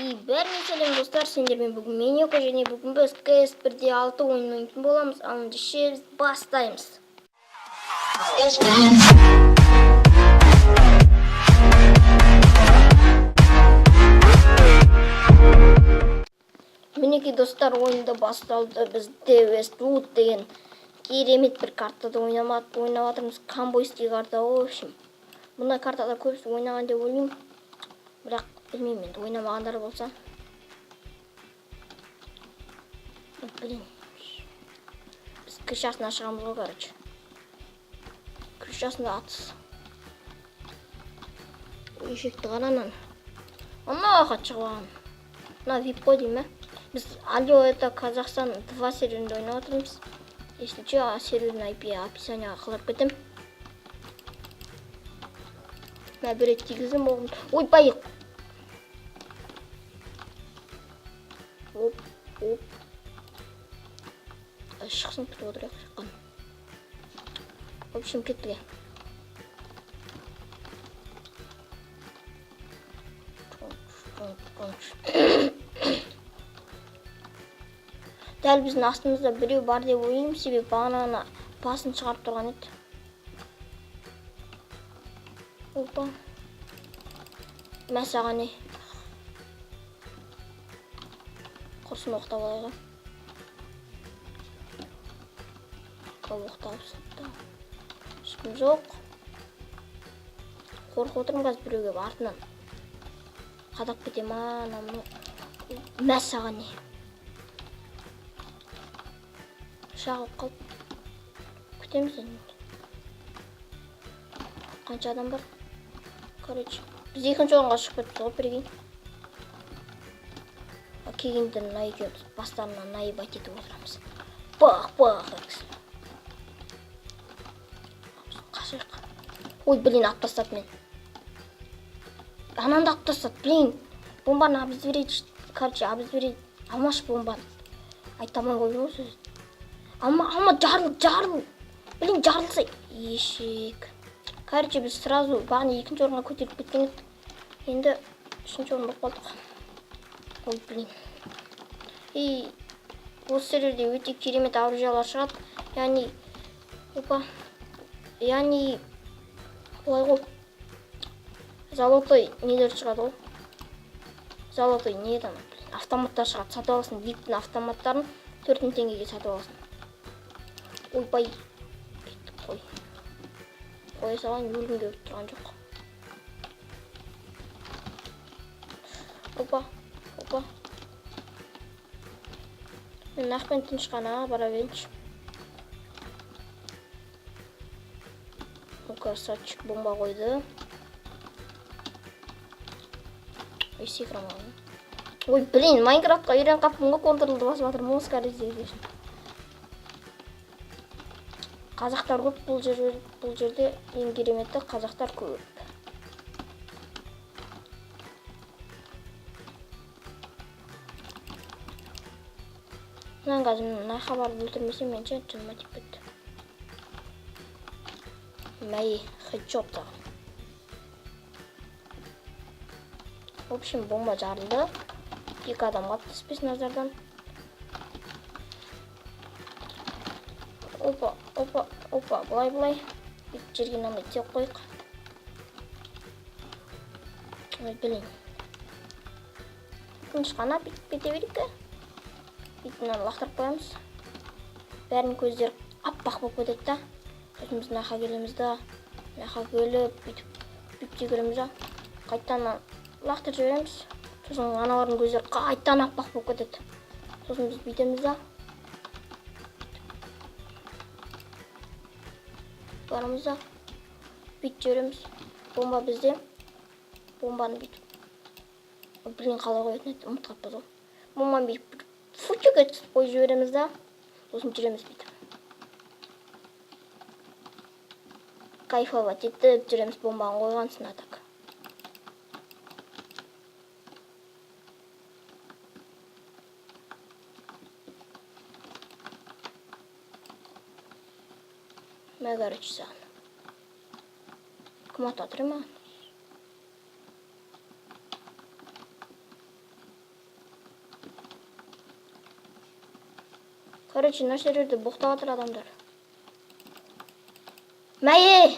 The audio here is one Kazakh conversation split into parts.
Бәріңе сәлем достар, сендермен бүгін Менеко және бүгін біз CS 1-6 ойын ойнайтын боламыз. Ал ендеше бастаймыз. Мінекей достар, ойында басталды. Біз Westwood деген керемет бір картада ойнап жатырмыз. Камбойский карта, в общем. Бұндай картада көбісі ойнаған деп ойлаймын. Бірақ білмеймін, енді ойнамағандар болса. Блин. Біз крышасына шығамыз ғой, короче. Крышасында атыс. Ешекті қаранан. Ана шығып. Мына VIP қой дейм, Біз Алло, это Казахстан 2 серверінде ойнап отырмыз. Если что, сервердің IP описанияға қалап кетем. Мына бір рет тигізім болғым. Ой, байық. Оп. Шықсын күтіп отырайық шыққан. В общем, кеттіге. Дәл біздің астымызда біреу бар деп ойлаймын, себебі бағана басын шығарып тұрған еді. Опа. Мәсаған не? Құрсын оқтап алайға. Қау оқтап сыпты. Шықым жоқ. Қорқып отырмын қазір біреуге артынан. Қадап кетем, анамны. Мәсаған не? Шағып қалып. Күтеміз енді. Қанша адам бар? Короче, біз екінші орынға шығып кетті ғой бірге. Келгенде мына екеуміз бастарынан наебать етіп отырамыз. Бақ. Қашайық. Ой, блин, алып тастады мен. Ананды алып тастады, блин. Бомбаны обезверить. Короче, обезверить. Алмашы бомбаны. Айтаман қойдың ғой сөз. Алма, жарыл. Блин, жарылса. Ешек. Короче, біз сразу бағына екінші орынға көтеріп кеткен еді. Енді үшінші орын болып қалдық. Ой, блин. Осы серверде өте керемет оружиялар шығады. Яғни, олай ғой. Золотой нелер шығады ғой. Золотой неден? Автоматтар шығады. Сатып аласың. Виктің автоматтарын 4 теңгеге сатып аласың. Ой, бай. Қоя салайын, өлгімге өтіп тұрған жоқ. Опа. Мен ақпен тыншқана бара берінші. Красавчик бомба қойды. Ой, секірамаған. Ой, блин, Майнкрафтқа үйрен қаппын ғой, контролды басып жатырмын ғой, скорее. Қазақтар көп бұл жерде, ең кереметті қазақтар көп. Мен қазір найхабарды өлтірмесем менше жыныма тиіп кетті. Мәй, хедшот тағын. В общем, бомба жарылды. 2 адам қапты спецназардан. Опа, бұлай. Жерге намай тек қойық. Ой, блин. Тыншқана бете берейкі. Бетінен лақтырып қоямыз. Бәрінің көздері аппақ болып кетеді да. Сосын біз нақа келеміз да. Нақа келіп, бүйтіп жүгіреміз да. Қайттан лақтырып жібереміз. Сосын аналардың көздері қайттан аппақ болып кетеді. Сосын біз бүйтеміз да. Барымыз да. Бүйтіп жібереміз. Бомба бізде. Бомбаны бүйтіп. Блин, қалай қоятын еді, ұмытып қалыппыз ғой. Бомбаны бүйтіп футчуға қойып жібереміз да. Сосын жүреміз бүйтіп. Кайфовать етіп жүреміз бомбаны қойғансын атак. Короче, саған. Кім ататыр ма? Короче, мына жерде боқтап жатыр адамдар. Мәе!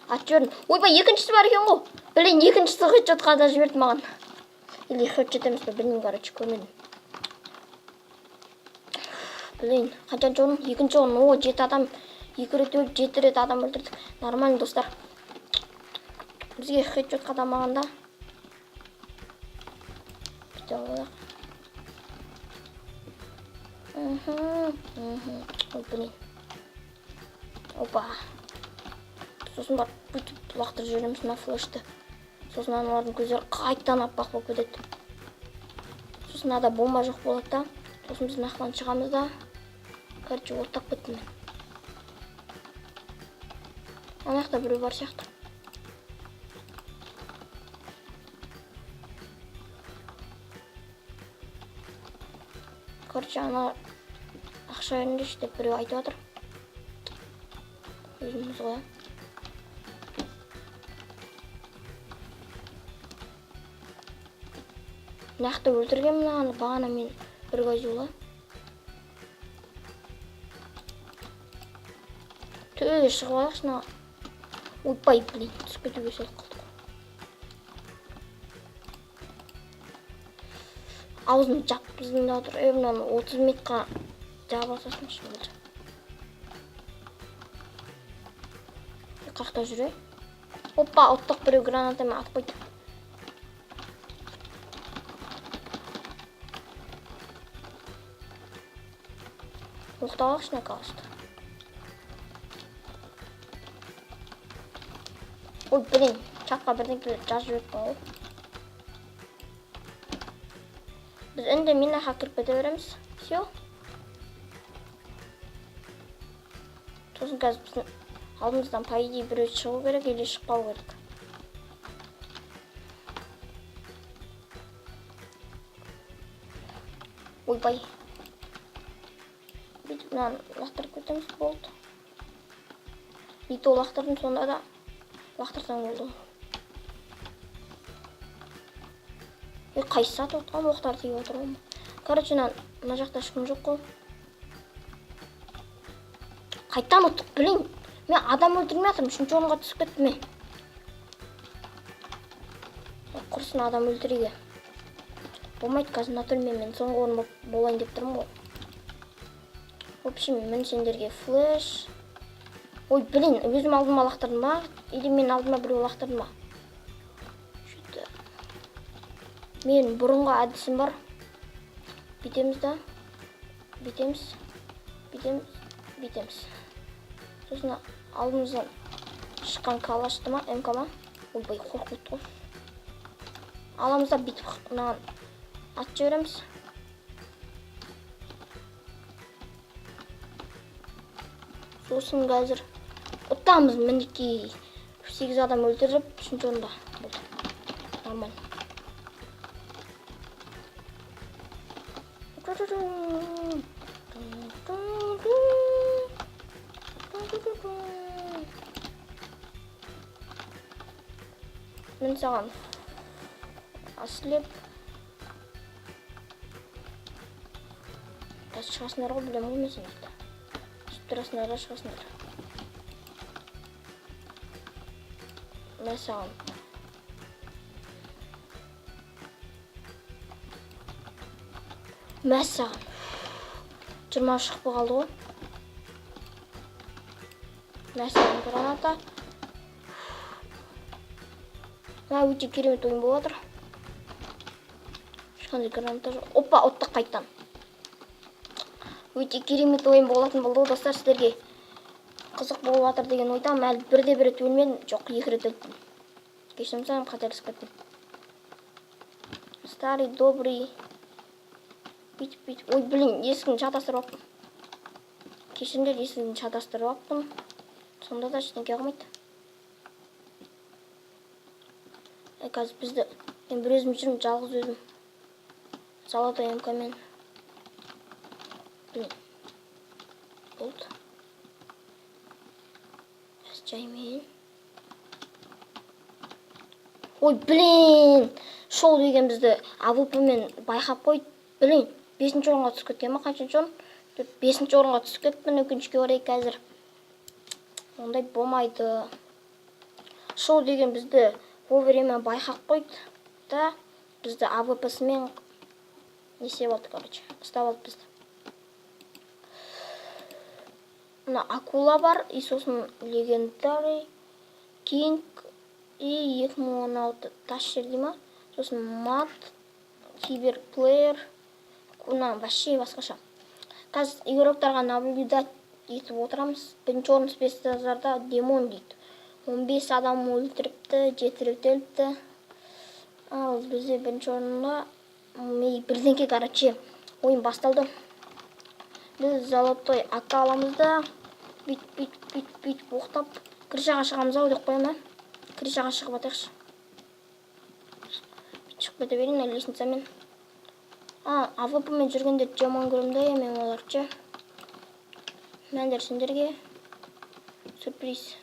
Атып жібердім. Ойбай, екіншісі бар екен ғой. Блин, екіншісі хедшот қадап жіберді маған. Или хедшот емес пе, білмеймін, короче, көрмедім. Блин, қаншаншы орын? Екінші орын. О, 7 адам. 2 рет өліп, 7 рет адам өлтірдік. Нормально, достар. Бізге хедшот қадамағанда. Бүйтіп алайық. Ой, блин. Опа. Сосын бар, бүйтіп лақтырып жібереміз мына флешті. Сосын аналардың көздері қайтадан аппақ болып кетеді. Сосын ада бомба жоқ болады да. Сосын біз нақтан шығамыз да. Короче, оттап кеттім мен. Ана жақта біреу бар сияқты. Короче, ана ақша беріңдерші деп біреу айтып жатыр. Өзіміз ғой. Нақты өлтірген мынаны бағана мен бір козюла. Төбеге шығып алайықшы мына. Ойбай, блин, түсіп кетуге сәл қалдық. Аузын жап біздің де отыр. Мынаны 30 метрға жаба алсасыншы болды. Қақта жүре. Опа, оттық біреу гранатамен атып қойды. Оқталықшы не қалысты. Ой, блин, чатқа бірден келіп жазып өткен ғой. Біз үнде минаға кіріп кете береміз. Все. Сосын қазір біздің алдымыздан по идее біреу шығу керек, или шықпау керек. Ойбай. Бүйтіп мынаны лақтырып кетеміз, болды. Ито лақтырдым, сонда да лақтырсаң болды. Қайсы сатып отқан оқтар тиіп отыр ғой. Короче, мына жақта ешкім жоқ қой. Қайттан ұттық, блин. Мен адам өлтірмей жатырмын, 3-ші орынға түсіп кеттім мен. Құрсын адам өлтіреге. Болмайды, қазір натурмен мен соңғы орын болайын деп тұрмын ғой. В общем, мен сендерге флеш. Ой, блин, өзім алдыма лақтырдым ба? Или мен алдыма біреу лақтырдым ба? Мен бұрынғы әдісім бар. Бүйтеміз да. Бүйтеміз. Сосын алдымыздан шыққан калашты ма, МК ма? Ойбай, қорқып тұр. Аламызда бүйтіп мынаған атып жібереміз. Сосын қазір ұттамыз мінекей 8 адам өлтіріп, 3-ші орында болды. Нормально. Мен саған аслеп шығасындар ғой, білем ғой мен сендерді. Сөйтіп тұрасындар да шығасындар. Мен саған Мәссаған 20 шығып қалды ғой. Мәссаған граната. Мә өте керемет ойын болып жатыр. Ешқандай граната жоқ. Опа, оттық қайттан. Өте керемет ойын болатын болды достар, сіздерге қызық болып жатыр деген ойдамын. Әлі бірде-бір рет өлмедім. Жоқ, 2 рет өлдім. Кешірім сұраймын, қателесіп кеттім. Старый, добрый. Бүйтіп. Ой, блин, есігін шатастырып алыптым. Кешірімдер, есігін шатастырып алыптым. Сонда да ештеңе қылмайды. Қазір бізді мен бір өзім жүрмін, жалғыз өзім. Золотой МК-мен. Блин. Болды. Жаймен. Ой, блин. Шоу деген бізді АВП-мен байқап қойды. Блин, 5-ші орынға түсіп кеткен ма, қаншаншы орын? 5-ші орынға түсіп кеттім, өкінішке орай қазір. Ондай болмайды. Шоу деген бізді вовремя байқап қойды да, бізді АВП-сымен несе болды, короче, ұстап алды бізді. Мына акула бар, и сосын легендарий, кинг, и 2016 таш жер дейма, сосын мат, киберплеер, мына вообще басқаша. Қазір игроктарға наблюдать етіп отырамыз. Бірінші орын спецтазарда демон дейді. 15 адам өлтіріпті, 7 рет өліпті. Ал бізде бірінші орынға бірдеңке, короче, ойын басталды. Біз золотой ака аламыз да, бүйтіп оқтап, крышаға шығамыз ау деп қоям, крышаға шығып атайықшы. Шығып кете берейін лестницамен. АВП-мен жүргендер жаман көремді, мен оларчы. Мәндер сендерге сюрприз.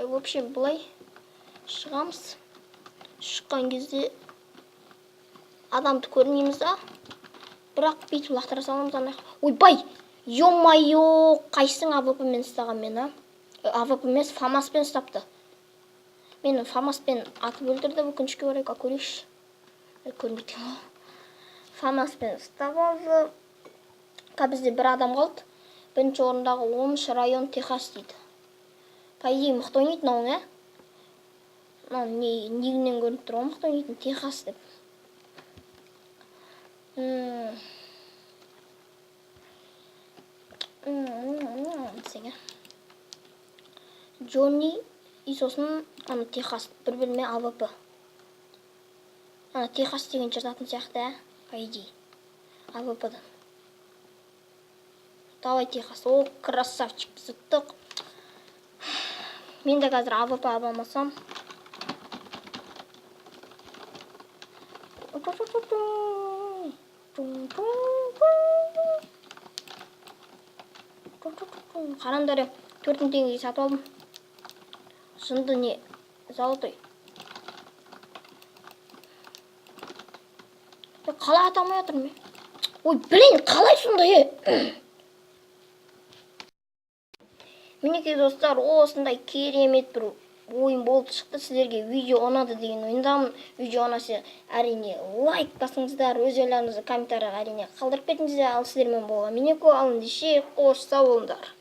Вообще бұлай шығамыз. Шыққан кезде адамды көрмейміз да, бірақ бүйтіп лақтыра саламыз. Ойбай, ё-майо, қайсың АВП-мен ұстаған мен, АВП-мен фамаспен ұстапты. Мені фамаспен атып өлтірді, өкінішке орай, көрейікші. Көрмейді. Фамаспен ұстап алды. Бізде бір адам қалды. Бірінші орындағы Омш район Техас дейді. По идее, мықты ойнайтын ауың, негінен көрініп тұр, мықты ойнайтын Техас деп. Джонни и сосын Техас, бір-біріме АВП. Техас деген жататын сияқты, по идее, АВП-дан. Давай, Техас, о, красавчик, біз ұттық. Мен де қазір АВП абалмасам. Қараңдар, 4 теңгеге сатып алдым. Жынды не? Золотой. Қалай атамай атырмын мен? Ой, блин, қалай сондай? Мінекей достар, осындай керемет бір ойын болып шықты. Сіздерге видео ұнады деген ойындамын. Видео ұнаса әрине лайк басыңыздар, өз ойларыңызды комментарияға әрине қалдырып кетіңіздер. Ал сіздермен болған Минеко, ал ендеше қош сау болыңдар.